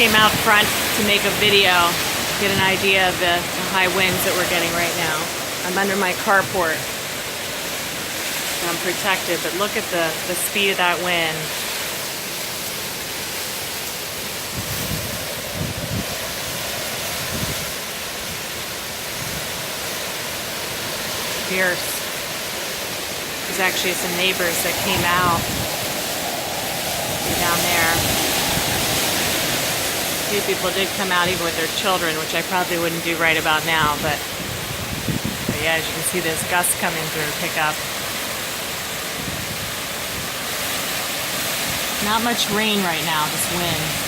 came out front to make a video, get an idea of the high winds that we're getting right now. I'm under my carport. I'm protected, but look at the speed of that wind. Fierce. There's actually some neighbors that came out down there. A few people did come out even with their children, which I probably wouldn't do right about now, but yeah, as you can see, there's gusts coming through pick up. Not much rain right now, this wind.